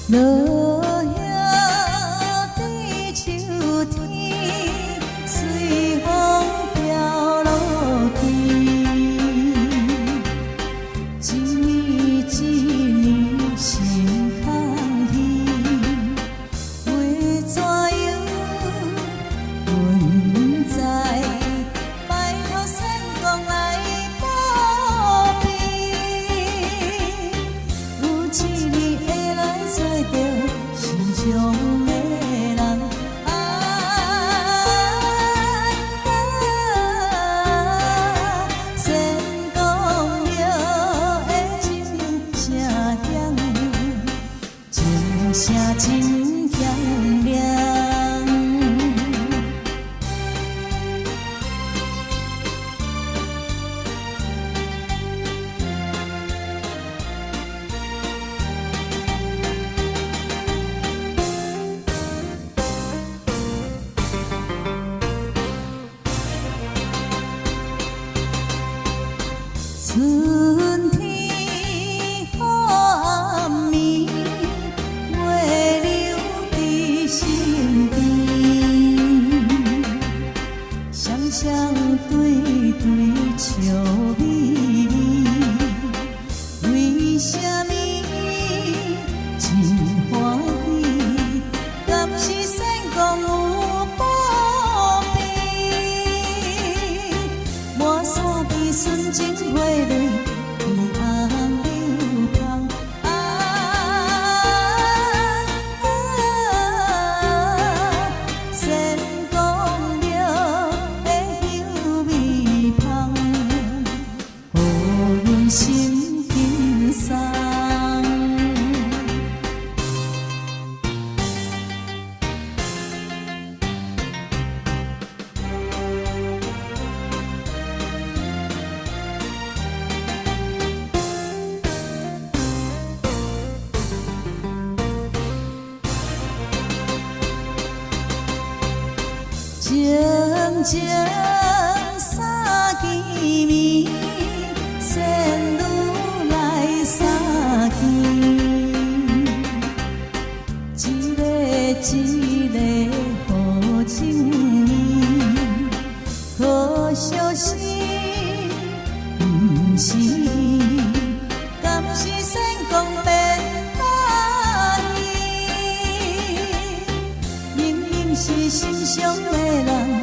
落叶在秋天，随风飘落去。一年一年心空虚，为怎样阮在拜托仙公来保庇？有一日会来找着心中的人，仙公庙的钟声响，钟声真响亮。春天好暗暝，月流在身边，双双对对笑眯眯。为什么真欢喜？敢是仙公有保庇？满山的纯情花蕊，天红柳芳。仙公庙的香味香，予阮心轻松。静静三更暝，仙女来相见，一个一个好情意，可惜是不是？敢是仙公变大意？明明是心上的人。